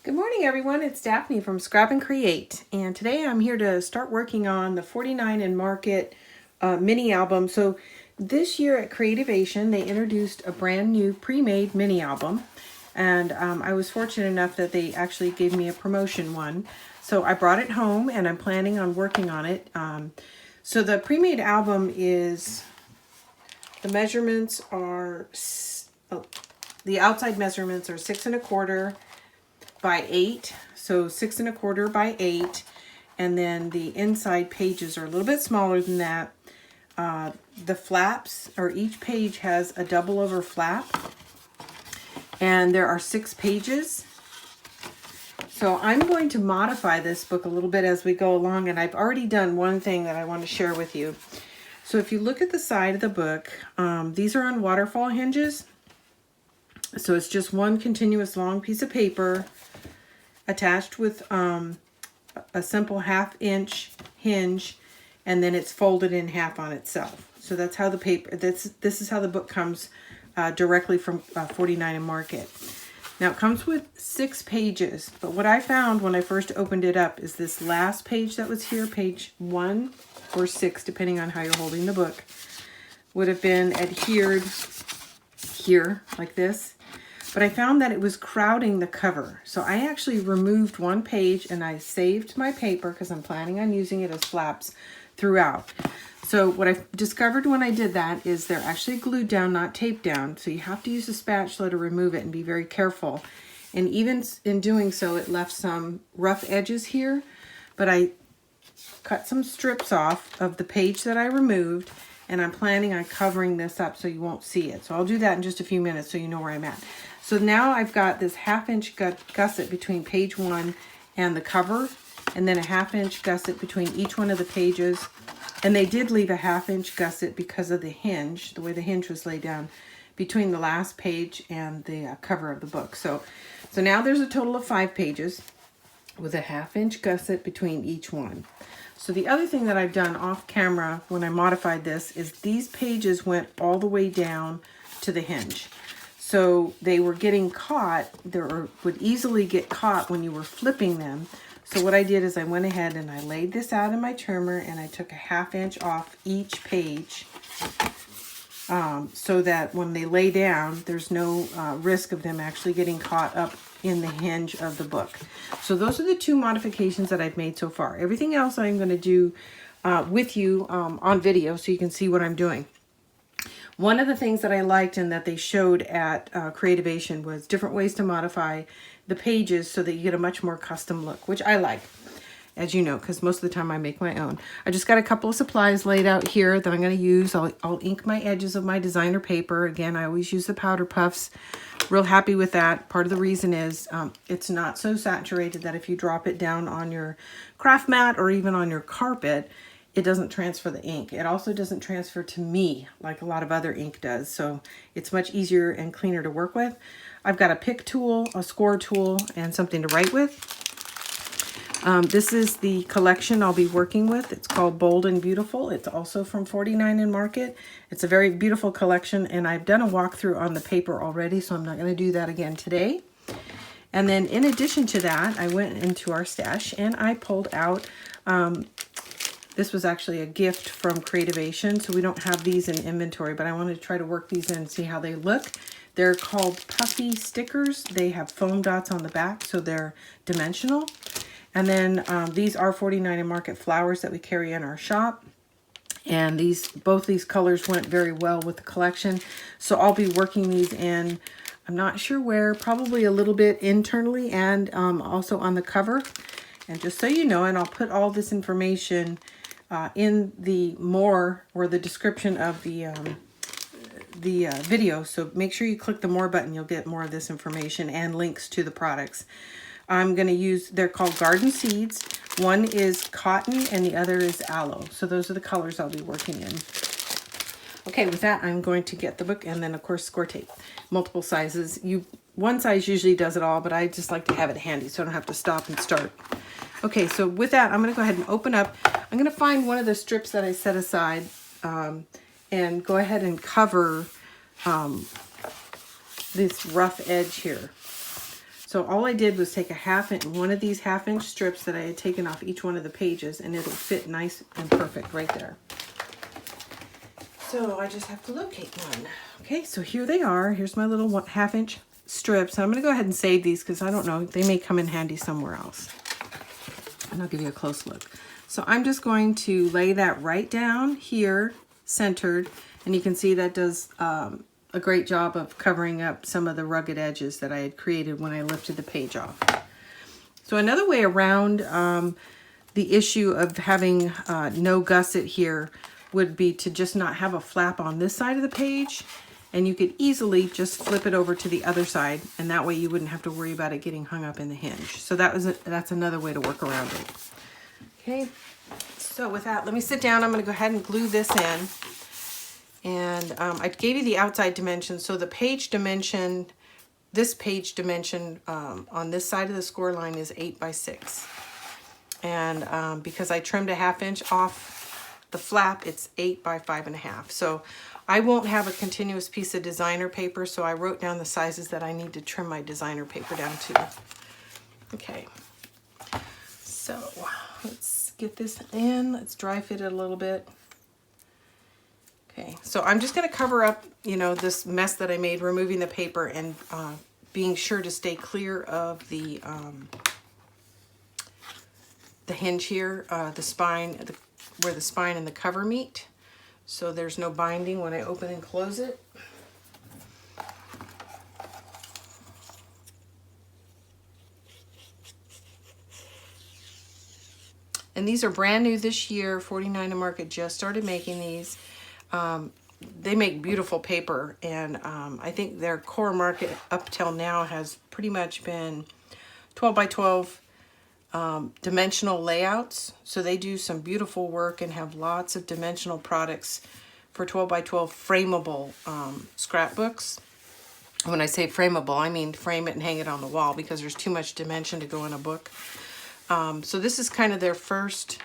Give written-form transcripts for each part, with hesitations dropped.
Good morning, everyone. It's Daphne from Scrap and Create, and today I'm here to start working on the 49 and Market mini album. So this year at Creativation, they introduced a brand new pre-made mini album, and I was fortunate enough that they actually gave me a promotion one. So I brought it home, and I'm planning on working on it. So the pre-made album is, the measurements are, the outside measurements are 6 1/4 by 8, so 6 1/4 by 8, and then the inside pages are a little bit smaller than that. The flaps, or each page has a double over flap, and there are 6 pages. So I'm going to modify this book a little bit as we go along, and I've already done one thing that I want to share with you. So if you look at the side of the book, these are on waterfall hinges. So it's just one continuous long piece of paper attached with a simple 1/2-inch hinge, and then it's folded in half on itself. So that's how the paper, this is how the book comes directly from 49 and Market. Now it comes with 6 pages, but what I found when I first opened it up is this last page that was here, page 1 or 6, depending on how you're holding the book, would have been adhered here like this. But I found that it was crowding the cover. So I actually removed one page and I saved my paper because I'm planning on using it as flaps throughout. So what I discovered when I did that is they're actually glued down, not taped down. So you have to use a spatula to remove it and be very careful. And even in doing so, it left some rough edges here. But I cut some strips off of the page that I removed, and I'm planning on covering this up so you won't see it. So I'll do that in just a few minutes so you know where I'm at. So now I've got this 1/2-inch gusset between page 1 and the cover, and then a 1/2-inch gusset between each one of the pages. And they did leave a 1/2-inch gusset because of the hinge, the way the hinge was laid down, between the last page and the cover of the book. So now there's a total of 5 pages with a 1/2-inch gusset between each one. So the other thing that I've done off camera when I modified this is these pages went all the way down to the hinge. So they were getting caught, would easily get caught when you were flipping them. So what I did is I went ahead and I laid this out in my trimmer, and I took a 1/2 inch off each page so that when they lay down, there's no risk of them actually getting caught up in the hinge of the book. So those are the 2 modifications that I've made so far. Everything else I'm going to do with you on video so you can see what I'm doing. One of the things that I liked and that they showed at Creativation was different ways to modify the pages so that you get a much more custom look, which I like, as you know, because most of the time I make my own. I just got a couple of supplies laid out here that I'm going to use. I'll ink my edges of my designer paper. Again, I always use the powder puffs. Real happy with that. Part of the reason is it's not so saturated that if you drop it down on your craft mat or even on your carpet, it doesn't transfer the ink. It also doesn't transfer to me like a lot of other ink does. So it's much easier and cleaner to work with. I've got a pick tool, a score tool, and something to write with. This is the collection I'll be working with. It's called Bold and Beautiful. It's also from 49 and Market. It's a very beautiful collection, and I've done a walkthrough on the paper already, so I'm not going to do that again today. And then in addition to that, I went into our stash and I pulled out, this was actually a gift from Creativation, so we don't have these in inventory, but I wanted to try to work these in and see how they look. They're called puffy stickers. They have foam dots on the back, so they're dimensional. And then these are 49 and Market flowers that we carry in our shop. And both these colors went very well with the collection. So I'll be working these in, I'm not sure where, probably a little bit internally and also on the cover. And just so you know, and I'll put all this information in the the description of the video. So make sure you click the more button. You'll get more of this information and links to the products. I'm going to use, they're called garden seeds. One is cotton and the other is aloe. So those are the colors I'll be working in. Okay, with that, I'm going to get the book and then of course score tape, multiple sizes. One size usually does it all, but I just like to have it handy so I don't have to stop and start. Okay, so with that, I'm going to go ahead and open up. I'm going to find one of the strips that I set aside and go ahead and cover this rough edge here. So all I did was take one of these 1/2 inch strips that I had taken off each one of the pages, and it'll fit nice and perfect right there. So I just have to locate one. Okay, so here they are. Here's my little 1/2 inch strips. I'm going to go ahead and save these because I don't know, they may come in handy somewhere else. And I'll give you a close look. So I'm just going to lay that right down here, centered, and you can see that does a great job of covering up some of the rugged edges that I had created when I lifted the page off. So another way around the issue of having no gusset here would be to just not have a flap on this side of the page, and you could easily just flip it over to the other side, and that way you wouldn't have to worry about it getting hung up in the hinge. So that's another way to work around it. Okay, so with that, let me sit down. I'm going to go ahead and glue this in. And I gave you the outside dimension. So the page dimension, this page dimension on this side of the score line is 8 by 6. And because I trimmed a 1/2 inch off the flap, it's 8 by 5.5. So I won't have a continuous piece of designer paper, so I wrote down the sizes that I need to trim my designer paper down to. Okay, so let's get this in. Let's dry fit it a little bit. Okay, so I'm just going to cover up, you know, this mess that I made, removing the paper and being sure to stay clear of the hinge here, the spine, where the spine and the cover meet. So there's no binding when I open and close it. And these are brand new this year. 49 to Market just started making these. They make beautiful paper, and I think their core market up till now has pretty much been 12 by 12 dimensional layouts. So they do some beautiful work and have lots of dimensional products for 12 by 12 frameable scrapbooks. When I say frameable, I mean frame it and hang it on the wall, because there's too much dimension to go in a book. So this is kind of their first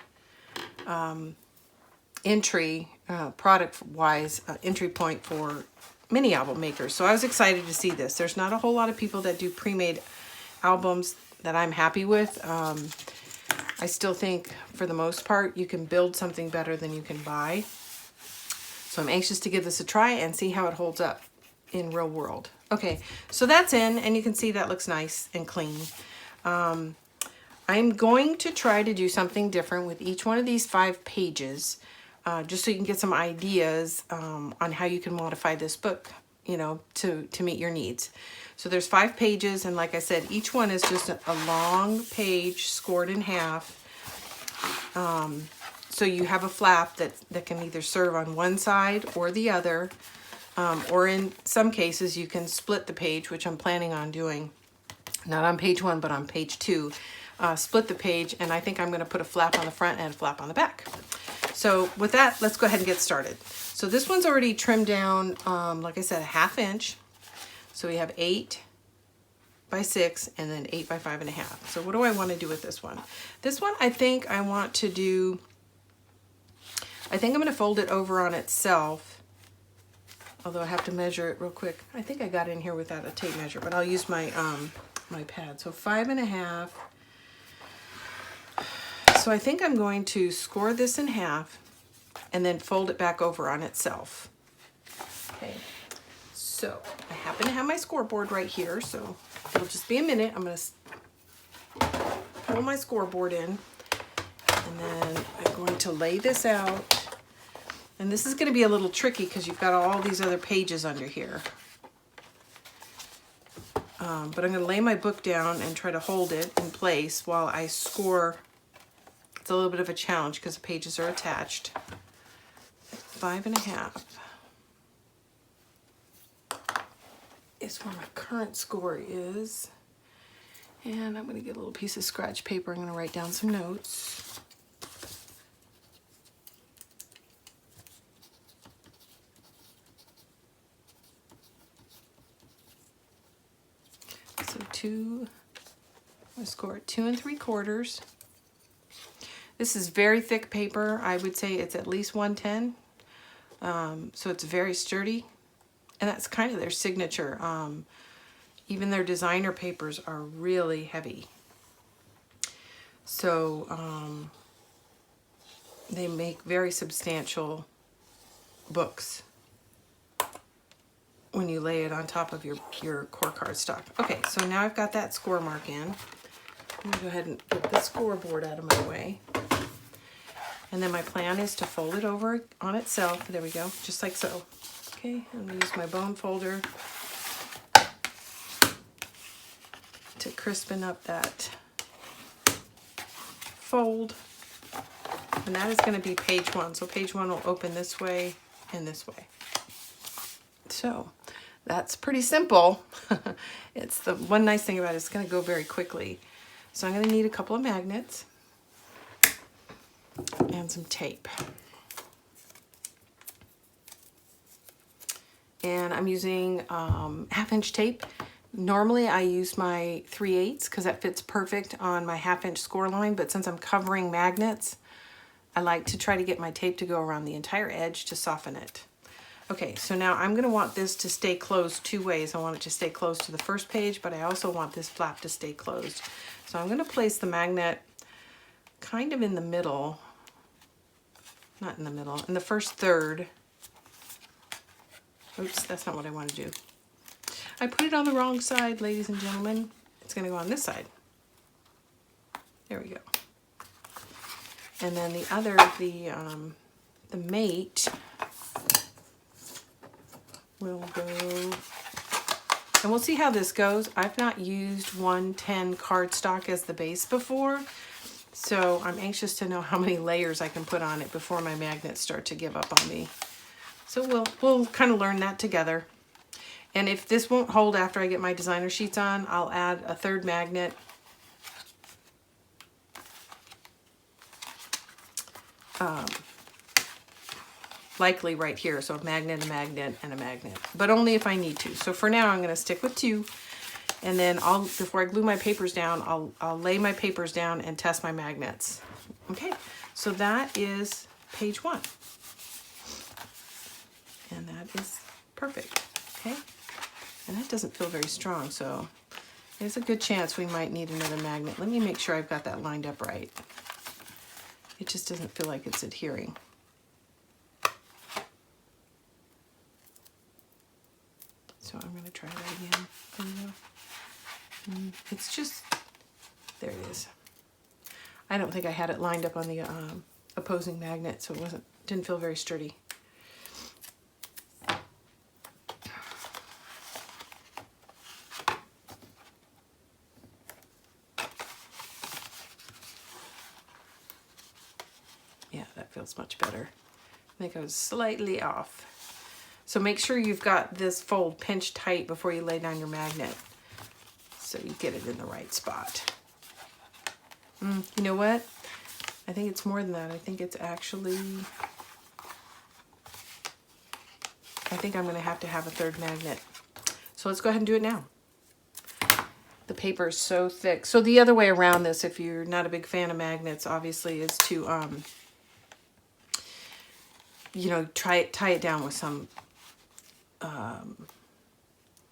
entry, product-wise, entry point for mini album makers. So I was excited to see this. There's not a whole lot of people that do pre-made albums that I'm happy with. I still think, for the most part, you can build something better than you can buy. So I'm anxious to give this a try and see how it holds up in real world. Okay, so that's in, and you can see that looks nice and clean. I'm going to try to do something different with each one of these 5 pages, just so you can get some ideas on how you can modify this book, you know, to meet your needs. So there's 5 pages, and like I said, each one is just a long page scored in half. So you have a flap that can either serve on one side or the other, or in some cases you can split the page, which I'm planning on doing, not on page 1, but on page 2. Split the page, and I think I'm going to put a flap on the front and a flap on the back. So with that, let's go ahead and get started. So this one's already trimmed down, like I said, a 1/2 inch. So we have 8 by 6 and then 8 by 5.5. So what do I want to do with this one? This one, I think I want to do, I think I'm going to fold it over on itself, although I have to measure it real quick. I think I got in here without a tape measure, but I'll use my my pad. So 5.5. So I think I'm going to score this in half and then fold it back over on itself. Okay, so I happen to have my scoreboard right here, so it'll just be a minute. I'm going to pull my scoreboard in, and then I'm going to lay this out. And this is going to be a little tricky because you've got all these other pages under here. But I'm going to lay my book down and try to hold it in place while I score. It's a little bit of a challenge because the pages are attached. 5.5 is where my current score is. And I'm going to get a little piece of scratch paper. I'm going to write down some notes. So I score at 2 3/4. This is very thick paper. I would say it's at least 110. So it's very sturdy. And that's kind of their signature. Even their designer papers are really heavy. So they make very substantial books when you lay it on top of your core cardstock. Okay, so now I've got that score mark in. I'm gonna go ahead and get the scoreboard out of my way. And then my plan is to fold it over on itself. There we go, just like so. Okay, I'm gonna use my bone folder to crispen up that fold. And that is gonna be page 1. So page 1 will open this way and this way. So that's pretty simple. It's the one nice thing about it, it's gonna go very quickly. So I'm gonna need a couple of magnets and some tape. And I'm using 1/2-inch tape. Normally I use my 3/8 because that fits perfect on my 1/2-inch score line, but since I'm covering magnets, I like to try to get my tape to go around the entire edge to soften it. Okay, so now I'm gonna want this to stay closed 2 ways. I want it to stay closed to the first page, but I also want this flap to stay closed. So I'm gonna place the magnet kind of in the middle, not in the middle, in the first third. Oops, that's not what I want to do. I put it on the wrong side, ladies and gentlemen. It's gonna go on this side. There we go. And then the other, the mate will go, and we'll see how this goes. I've not used 110 cardstock as the base before, so I'm anxious to know how many layers I can put on it before my magnets start to give up on me. So we'll kind of learn that together. And if this won't hold after I get my designer sheets on, I'll add a 3rd magnet. Likely right here, so a magnet, a magnet, and a magnet, but only if I need to. So for now, I'm going to stick with 2, and then before I glue my papers down, I'll lay my papers down and test my magnets. Okay, so that is page 1, and that is perfect. Okay, and that doesn't feel very strong, so there's a good chance we might need another magnet. Let me make sure I've got that lined up right. It just doesn't feel like it's adhering. So I'm going to try that again. There we go. It's just, there it is. I don't think I had it lined up on the opposing magnet, so it didn't feel very sturdy. Yeah, that feels much better. I think I was slightly off. So make sure you've got this fold pinched tight before you lay down your magnet, so you get it in the right spot. You know what? I think it's more than that. I think it's actually, I think I'm gonna have to have a 3rd magnet. So let's go ahead and do it now. The paper is so thick. So the other way around this, if you're not a big fan of magnets, obviously, is to, you know, tie it down with some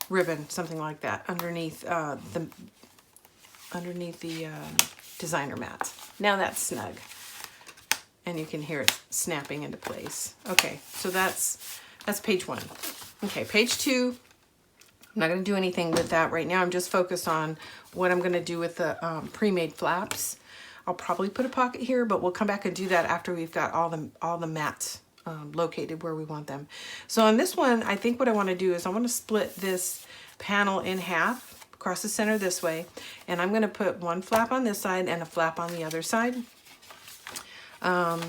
ribbon, something like that, underneath the designer mat. Now that's snug, and you can hear it snapping into place. Okay, so that's page 1. Okay, page 2. I'm not going to do anything with that right now. I'm just focused on what I'm going to do with the pre-made flaps. I'll probably put a pocket here, but we'll come back and do that after we've got all the mats located where we want them. So on this one, I think what I want to do is I want to split this panel in half across the center this way, and I'm going to put 1 flap on this side and a flap on the other side. Yeah,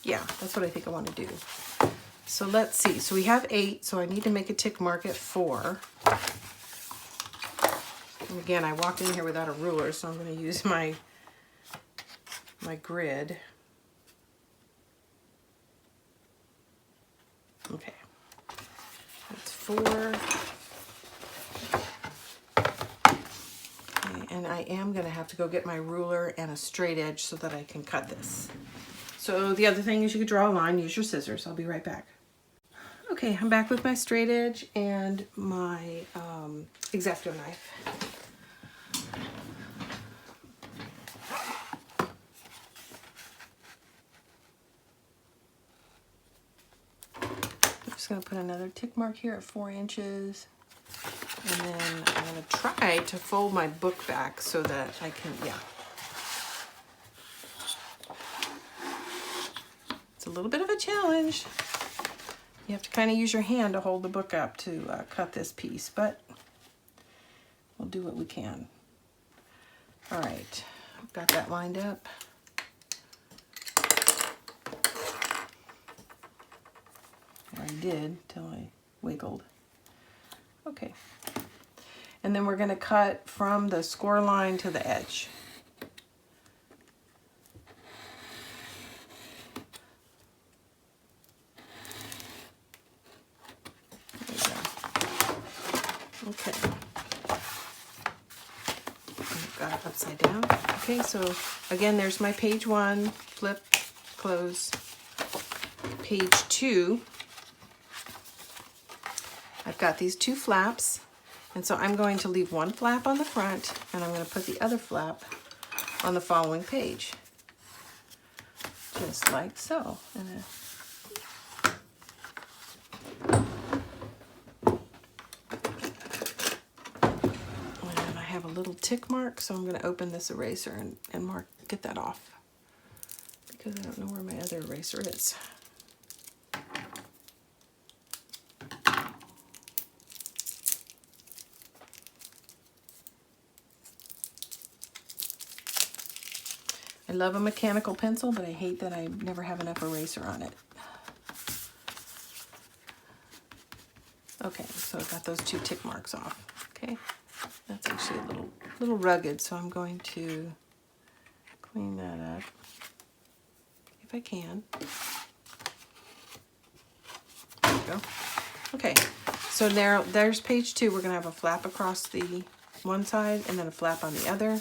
that's what I think I want to do. So let's see. So we have 8, so I need to make a tick mark at 4. And again, I walked in here without a ruler, so I'm going to use my grid. Okay, that's 4. Okay, and I am going to have to go get my ruler and a straight edge so that I can cut this. So the other thing is you could draw a line, use your scissors. I'll be right back. Okay, I'm back with my straight edge and my X-Acto knife. I'm just going to put another tick mark here at 4 inches. And then I'm going to try to fold my book back so that I can, yeah. It's a little bit of a challenge. You have to kind of use your hand to hold the book up to cut this piece, but we'll do what we can. All right, I've got that lined up. Or I did till I wiggled. Okay. And then we're going to cut from the score line to the edge. There we go. Okay. I've got it upside down. Okay, so again, there's my page 1, flip, close. Page 2, I've got these 2 flaps. And so I'm going to leave 1 flap on the front, and I'm going to put the other flap on the following page. Just like so. And I have a little tick mark, so I'm going to open this eraser and mark, get that off, because I don't know where my other eraser is. I love a mechanical pencil, but I hate that I never have enough eraser on it. Okay, so I've got those 2 tick marks off. Okay, that's actually a little rugged, so I'm going to clean that up if I can. There we go. Okay, so there's page 2. We're going to have a flap across the one side and then a flap on the other.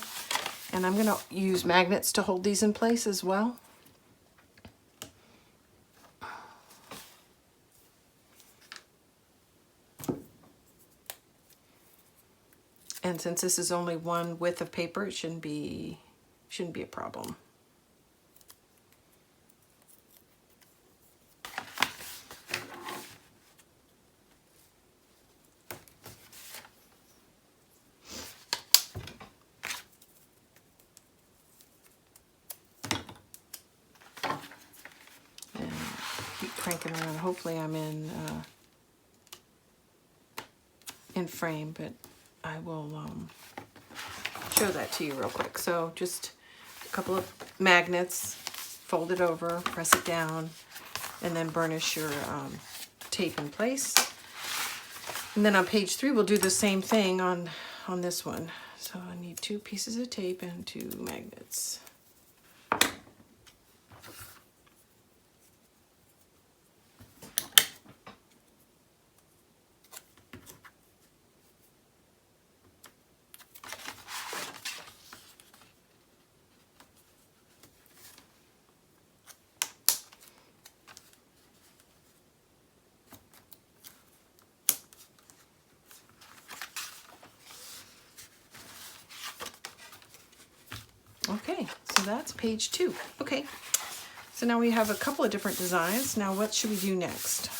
And I'm going to use magnets to hold these in place as well. And since this is only one width of paper, it shouldn't be a problem. Cranking around. Hopefully I'm in frame, but I will show that to you real quick. So just a couple of magnets, fold it over, press it down, and then burnish your tape in place. And then on page 3 we'll do the same thing on this one. So I need 2 pieces of tape and 2 magnets. Okay, so that's page 2. Okay, so now we have a couple of different designs. Now what should we do next?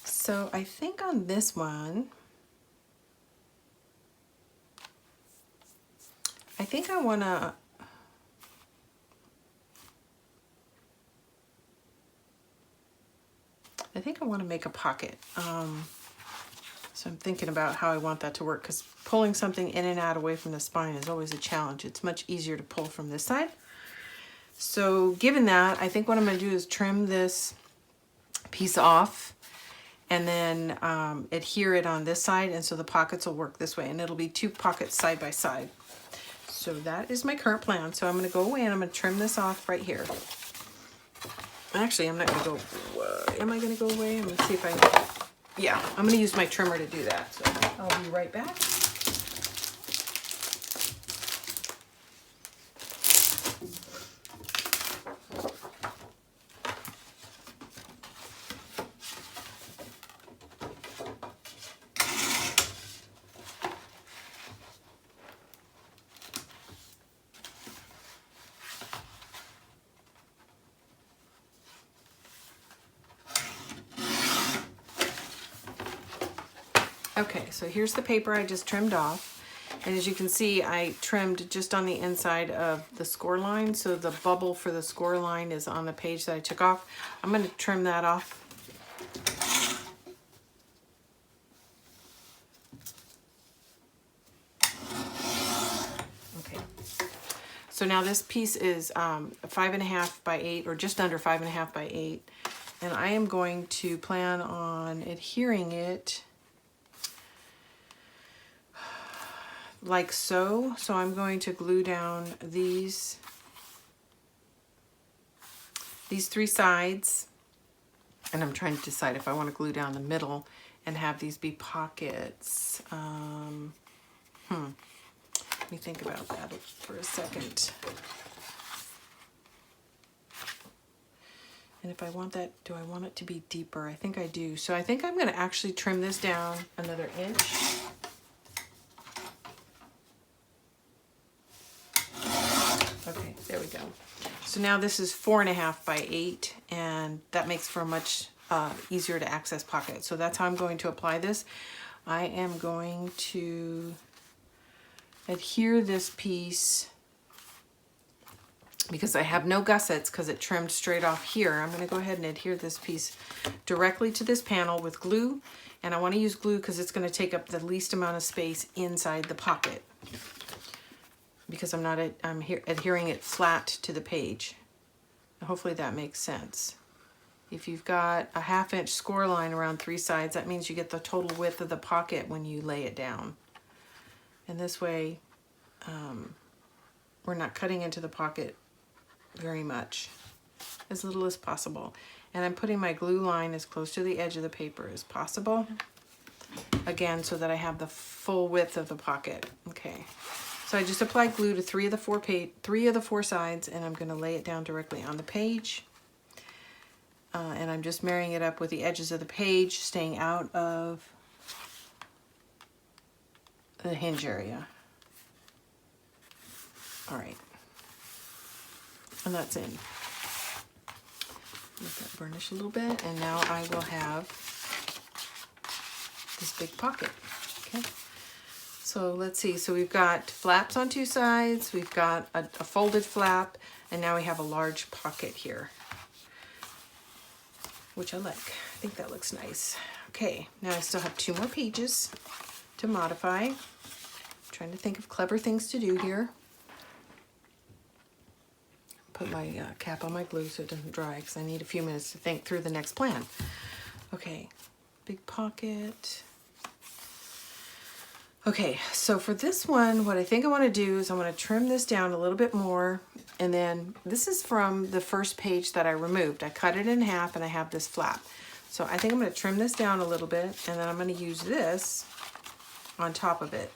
So I think on this one, I think I want to make a pocket. So I'm thinking about how I want that to work, because pulling something in and out away from the spine is always a challenge. It's much easier to pull from this side. So given that, I think what I'm going to do is trim this piece off and then adhere it on this side, and so the pockets will work this way, and it'll be 2 pockets side by side. So that is my current plan. So I'm going to go away and I'm going to trim this off right here. Actually, I'm not going to go, am I going to go away? I'm going to see if I, yeah, I'm going to use my trimmer to do that. So I'll be right back. Okay, so here's the paper I just trimmed off. And as you can see, I trimmed just on the inside of the score line. So the bubble for the score line is on the page that I took off. I'm going to trim that off. Okay. So now this piece is 5.5 by 8, or just under 5.5 by 8. And I am going to plan on adhering it like so. So I'm going to glue down these 3 sides, and I'm trying to decide if I want to glue down the middle and have these be pockets. Let me think about that for a second. And if I want that, do I want it to be deeper? I think I do. So I think I'm going to actually trim this down another inch. Okay, there we go. So now this is 4.5 by 8, and that makes for a much easier to access pocket. So that's how I'm going to apply this. I am going to adhere this piece, because I have no gussets because it trimmed straight off here. I'm going to go ahead and adhere this piece directly to this panel with glue. And I want to use glue because it's going to take up the least amount of space inside the pocket, because I'm adhering it flat to the page. Hopefully that makes sense. If you've got a 1/2 inch score line around 3 sides, that means you get the total width of the pocket when you lay it down. And this way, we're not cutting into the pocket very much, as little as possible. And I'm putting my glue line as close to the edge of the paper as possible, again, so that I have the full width of the pocket. Okay, so I just applied glue to 3 of the 4 sides, and I'm going to lay it down directly on the page. And I'm just marrying it up with the edges of the page, staying out of the hinge area. All right, and that's in. Let that burnish a little bit, and now I will have this big pocket. Okay, so let's see. So we've got flaps on 2 sides, we've got a folded flap, and now we have a large pocket here, which I like. I think that looks nice. Okay, now I still have 2 more pages to modify. I'm trying to think of clever things to do here. Put my cap on my glue so it doesn't dry, because I need a few minutes to think through the next plan. Okay, big pocket. Okay, so for this one, what I think I want to do is I want to trim this down a little bit more. And then this is from the first page that I removed. I cut it in half and I have this flap. So I think I'm going to trim this down a little bit, and then I'm going to use this on top of it,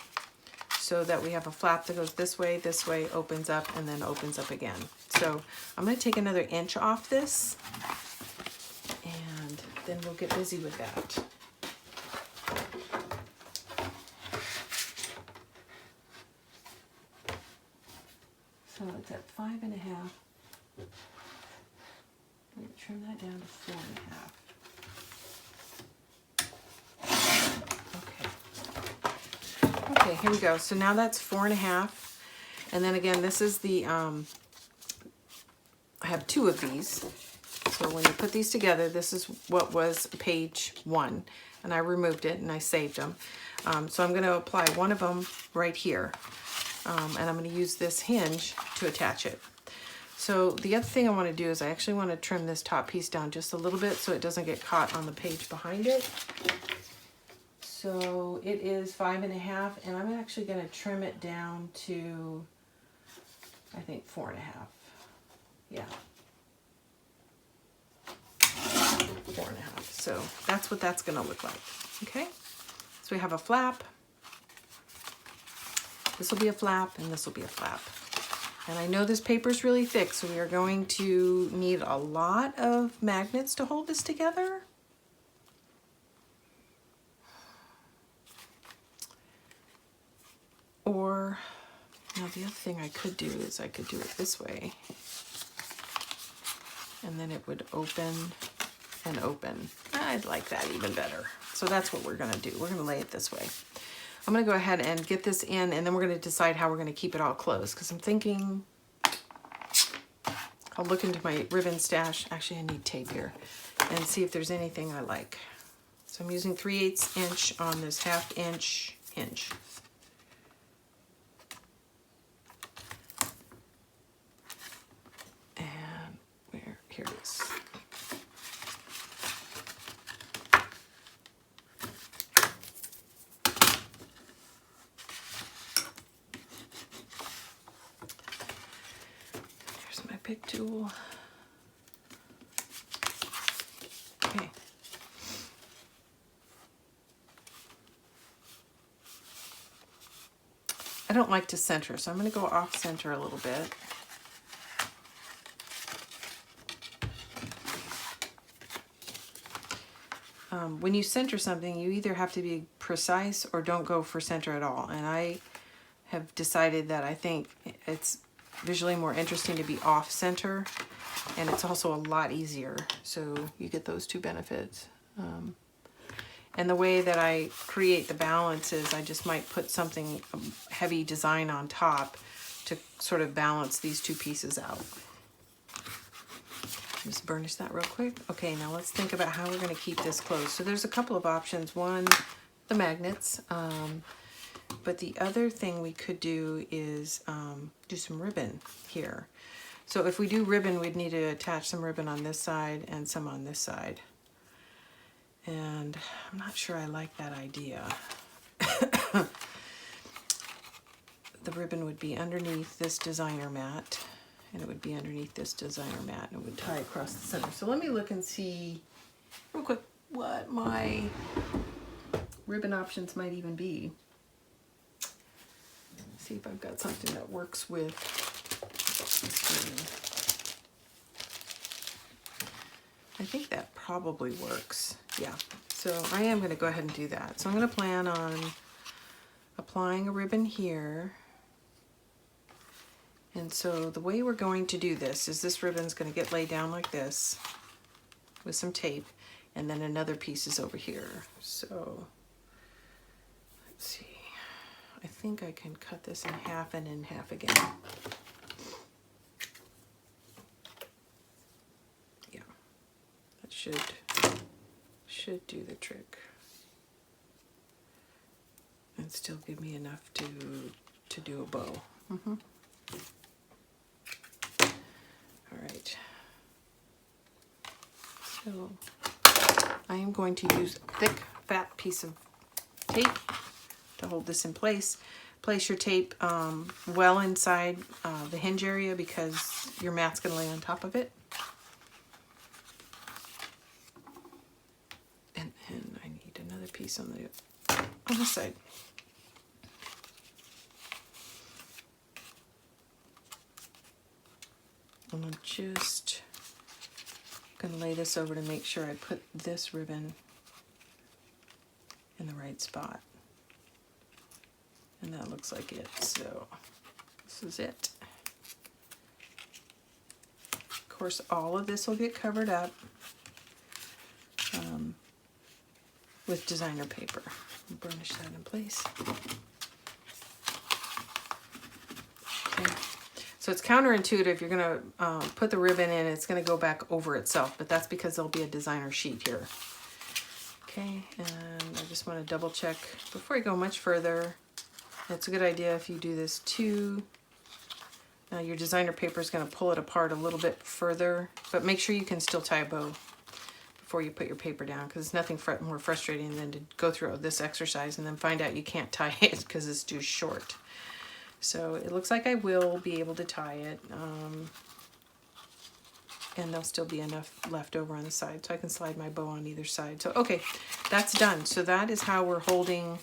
so that we have a flap that goes this way, opens up, and then opens up again. So I'm going to take another inch off this, and then we'll get busy with that. So it's at 5.5. I'm going to trim that down to 4.5. Okay, here we go. So now that's 4.5. And then again, this is the, I have 2 of these. So when you put these together, this is what was page 1. And I removed it and I saved them. So I'm going to apply one of them right here. And I'm going to use this hinge to attach it. So the other thing I want to do is I actually want to trim this top piece down just a little bit so it doesn't get caught on the page behind it. So it is 5.5, and I'm actually going to trim it down to, I think, 4.5. Yeah. 4.5. So that's what that's going to look like. Okay. So we have a flap. This will be a flap, and this will be a flap. And I know this paper is really thick, so we are going to need a lot of magnets to hold this together. Or, now the other thing I could do is I could do it this way. And then it would open and open. I'd like that even better. So So that's what we're gonna do. We're gonna lay it this way. I'm gonna go ahead and get this in, and then we're gonna decide how we're gonna keep it all closed, because I'm thinking, I'll look into my ribbon stash. Actually, I need tape here, and see if there's anything I like. So I'm using 3/8 inch on this 1/2 inch hinge. And here it is. Here's my pick tool. Okay. I don't like to center, so I'm going to go off center a little bit. When you center something, you either have to be precise or don't go for center at all. And I have decided that I think it's visually more interesting to be off center, and it's also a lot easier. So you get those two benefits. And the way that I create the balance is I just might put something heavy design on top to sort of balance these two pieces out. Just burnish that real quick. Okay, now let's think about how we're going to keep this closed. So there's a couple of options. One, the magnets. But the other thing we could do is do some ribbon here. So if we do ribbon, we'd need to attach some ribbon on this side and some on this side. And I'm not sure I like that idea. The ribbon would be underneath this designer mat, and it would be underneath this designer mat, and it would tie across the center. So let me look and see real quick what my ribbon options might even be. See if I've got something that works with this ribbon. I think that probably works. Yeah, so I am going to go ahead and do that. So I'm going to plan on applying a ribbon here. And so the way we're going to do this is this ribbon's going to get laid down like this with some tape, and then another piece is over here. So let's see. I think I can cut this in half and in half again. Yeah, that should do the trick. And still give me enough to do a bow. All right. So I am going to use a thick, fat piece of tape to hold this in place. Place your tape well inside the hinge area, because your mat's going to lay on top of it. And then I need another piece on this side. And I'm just going to lay this over to make sure I put this ribbon in the right spot. And that looks like it. So this is it. Of course, all of this will get covered up with designer paper. I'll burnish that in place. Okay. So it's counterintuitive. You're going to put the ribbon in, it's going to go back over itself, but that's because there'll be a designer sheet here. Okay, and I just want to double check before I go much further. It's a good idea if you do this too. Your designer paper is going to pull it apart a little bit further, but make sure you can still tie a bow before you put your paper down, because it's nothing more frustrating than to go through this exercise and then find out you can't tie it because it's too short. So it looks like I will be able to tie it, and there'll still be enough left over on the side, so I can slide my bow on either side. So okay, that's done. So that is how we're holding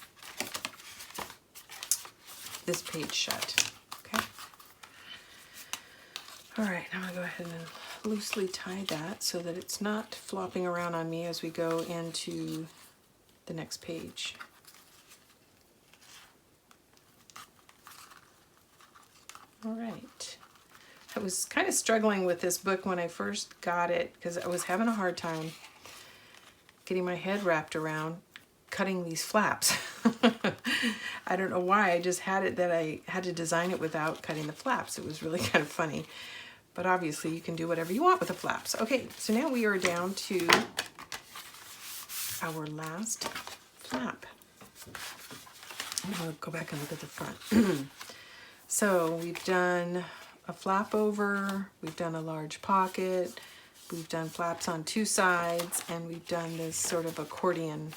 this page shut. Okay. All right, now I'm gonna go ahead and loosely tie that so that it's not flopping around on me as we go into the next page. All right. I was kind of struggling with this book when I first got it because I was having a hard time getting my head wrapped around cutting these flaps. I don't know why, I just had it that I had to design it without cutting the flaps. It was really kind of funny. But obviously you can do whatever you want with the flaps. Okay, so now we are down to our last flap. I'm gonna go back and look at the front. So we've done a flap over, we've done a large pocket, we've done flaps on two sides, and we've done this sort of accordion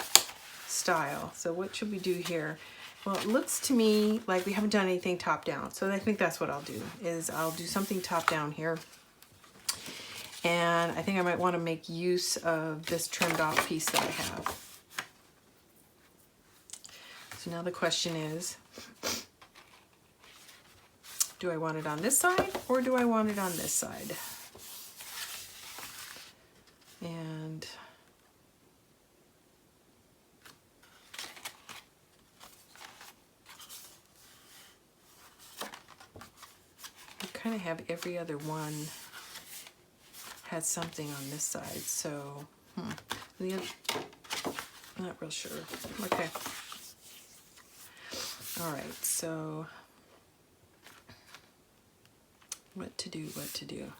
style. So what should we do here? Well, it looks to me like we haven't done anything top down. So I think that's what I'll do, is I'll do something top down here. And I think I might want to make use of this trimmed off piece that I have. So now the question is, do I want it on this side or do I want it on this side? And I kind of have every other one has something on this side, so I'm not real sure. Okay. All right, so what to do, what to do.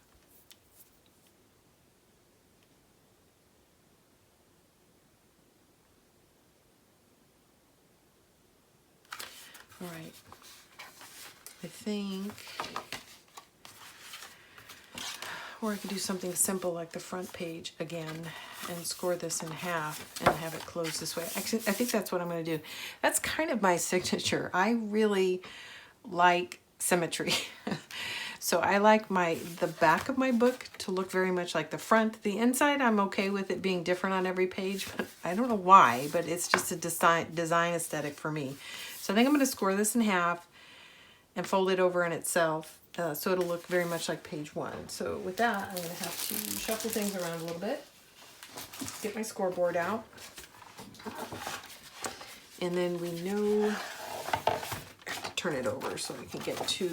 All right, I think, or I could do something simple like the front page again and score this in half and have it close this way. Actually, I think that's what I'm going to do. That's kind of my signature. I really like symmetry. So I like the back of my book to look very much like the front. The inside, I'm okay with it being different on every page, but I don't know why, but it's just a design aesthetic for me. So I think I'm going to score this in half and fold it over in itself, so it'll look very much like page one. So with that, I'm going to have to shuffle things around a little bit, get my scoreboard out, and then we know I have to turn it over so I can get to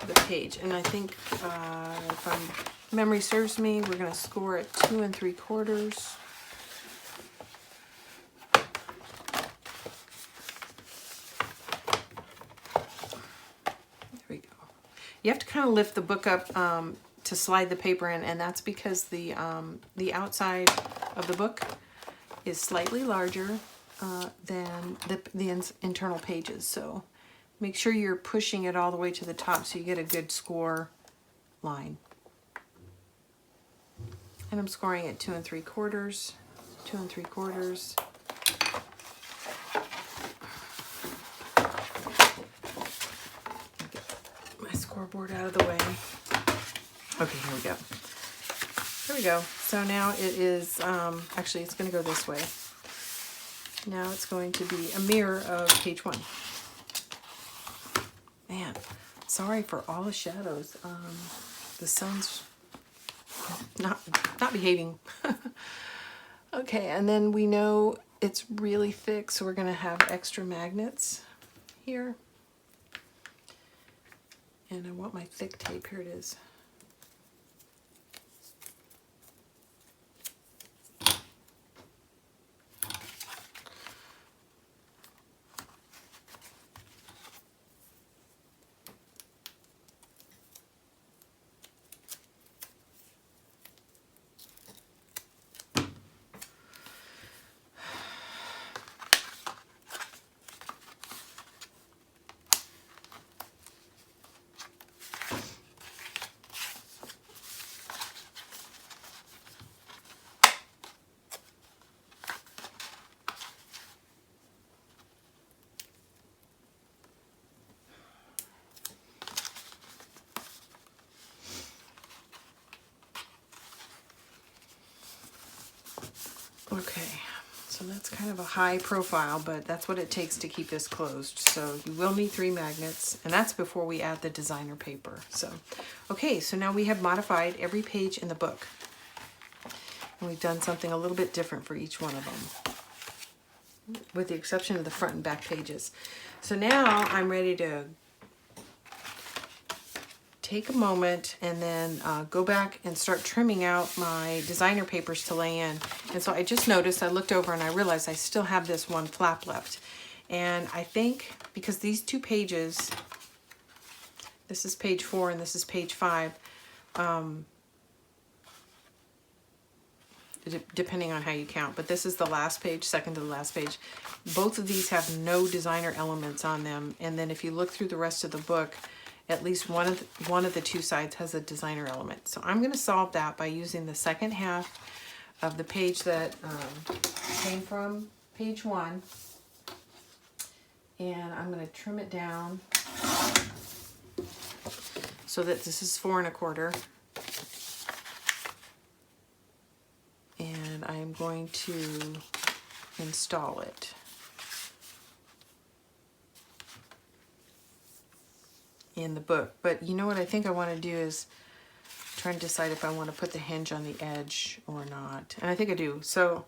the page. And I think if memory serves me, we're going to score at 2 3/4. There we go. You have to kind of lift the book up to slide the paper in, and that's because the outside of the book is slightly larger than the internal pages. So make sure you're pushing it all the way to the top so you get a good score line. And I'm scoring at 2 3/4, 2 3/4. Get my scoreboard out of the way. Okay, here we go. There we go. So now it is, actually it's going to go this way. Now it's going to be a mirror of page 1. Man, sorry for all the shadows. The sun's not behaving. Okay, and then we know it's really thick, so we're going to have extra magnets here. And I want my thick tape. Here it is. Okay, so that's kind of a high profile, but that's what it takes to keep this closed. So you will need 3 magnets, and that's before we add the designer paper. So, okay, so now we have modified every page in the book. And we've done something a little bit different for each one of them, with the exception of the front and back pages. So now I'm ready to take a moment and then go back and start trimming out my designer papers to lay in. And so I just noticed, I looked over and I realized I still have this one flap left. And I think because these two pages, this is page 4 and this is page 5, depending on how you count, but this is the last page, second to the last page. Both of these have no designer elements on them, and then if you look through the rest of the book, at least one of the two sides has a designer element. So I'm going to solve that by using the second half of the page that came from page 1, and I'm going to trim it down so that this is 4 1/4. And I'm going to install it. In the book. But you know what I think I want to do is try and decide if I want to put the hinge on the edge or not. And I think I do. So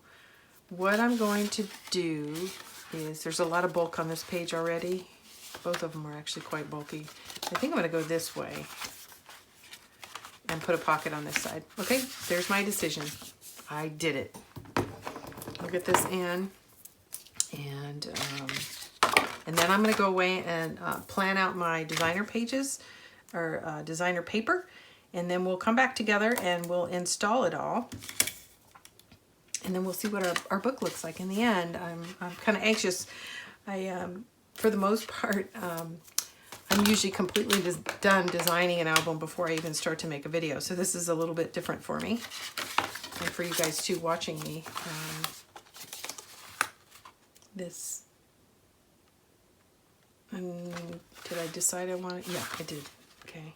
what I'm going to do is, there's a lot of bulk on this page already. Both of them are actually quite bulky. I think I'm going to go this way and put a pocket on this side. Okay, there's my decision. I did it. I'll get this in, and then I'm going to go away and plan out my designer pages, or designer paper, and then we'll come back together and we'll install it all, and then we'll see what our book looks like in the end. I'm kind of anxious. For the most part, I'm usually completely done designing an album before I even start to make a video, so this is a little bit different for me. And for you guys too watching me, did I decide I wanted? Yeah, I did. Okay,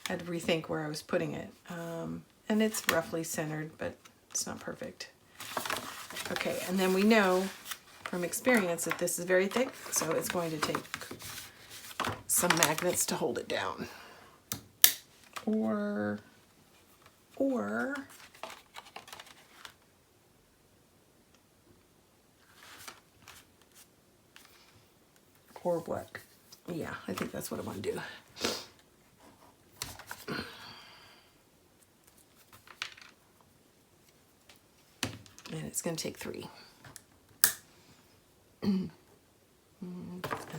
I had to rethink where I was putting it, and it's roughly centered, but it's not perfect. Okay, and then we know from experience that this is very thick, so it's going to take some magnets to hold it down, or what? Yeah, I think that's what I want to do. And it's going to take 3. And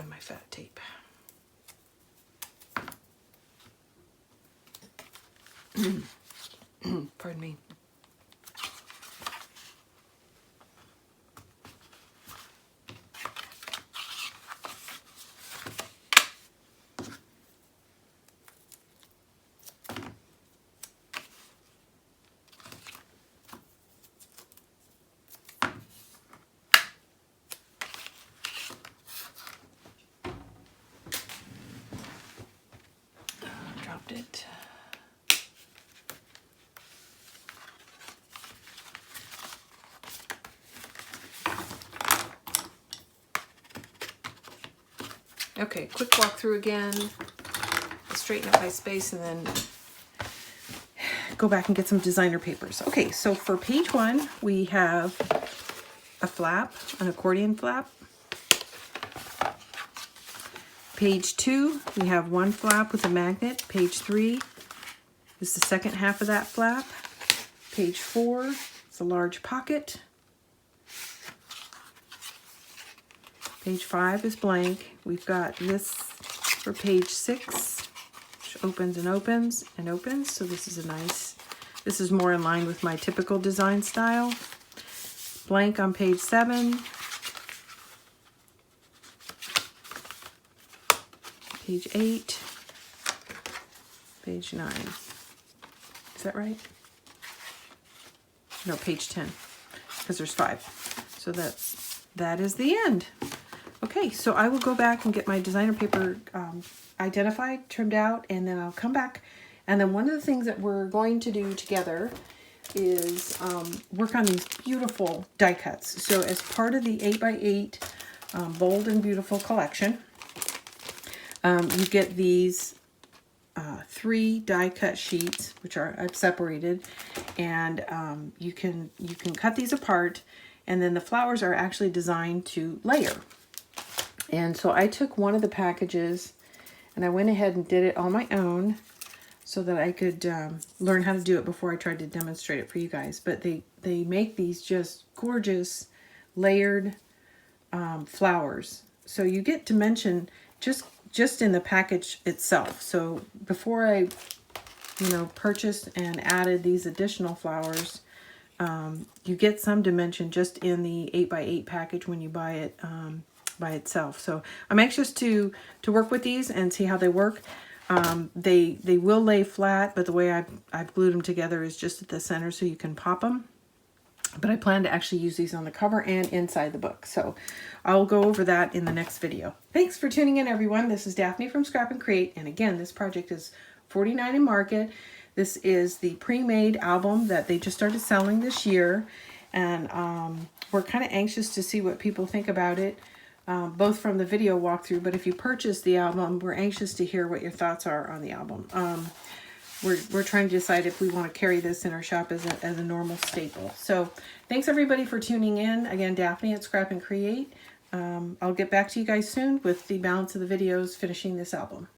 my fat tape. Pardon me. Dropped it. Okay, quick walkthrough again. Straighten up my space and then go back and get some designer papers. Okay, so for page 1, we have a flap, an accordion flap. Page 2, we have one flap with a magnet. Page 3 is the second half of that flap. Page 4 is a large pocket. Page 5 is blank. We've got this for page 6, which opens and opens and opens. So this is this is more in line with my typical design style. Blank on page 7. Page 8. Page 9. Is that right? No, page 10, because there's 5. So that is the end. Okay, so I will go back and get my designer paper identified, trimmed out, and then I'll come back. And then one of the things that we're going to do together is work on these beautiful die cuts. So as part of the 8x8 Bold and Beautiful collection, you get these 3 die cut sheets, which I've separated, and you can cut these apart, and then the flowers are actually designed to layer. And so I took one of the packages And I went ahead and did it on my own so that I could learn how to do it before I tried to demonstrate it for you guys. But they make these just gorgeous layered flowers. So you get dimension just in the package itself. So before I, purchased and added these additional flowers, you get some dimension just in the 8x8 package when you buy it by itself. So I'm anxious to work with these and see how they work. They will lay flat, but the way I've glued them together is just at the center so you can pop them. But I plan to actually use these on the cover and inside the book. So I'll go over that in the next video. Thanks for tuning in, everyone. This is Daphne from Scrap and Create. And again, this project is 49 in Market. This is the pre-made album that they just started selling this year. And we're kind of anxious to see what people think about it, both from the video walkthrough. But if you purchase the album, we're anxious to hear what your thoughts are on the album. We're trying to decide if we want to carry this in our shop as a normal staple. So thanks everybody for tuning in. Again, Daphne at Scrap and Create. I'll get back to you guys soon with the balance of the videos finishing this album.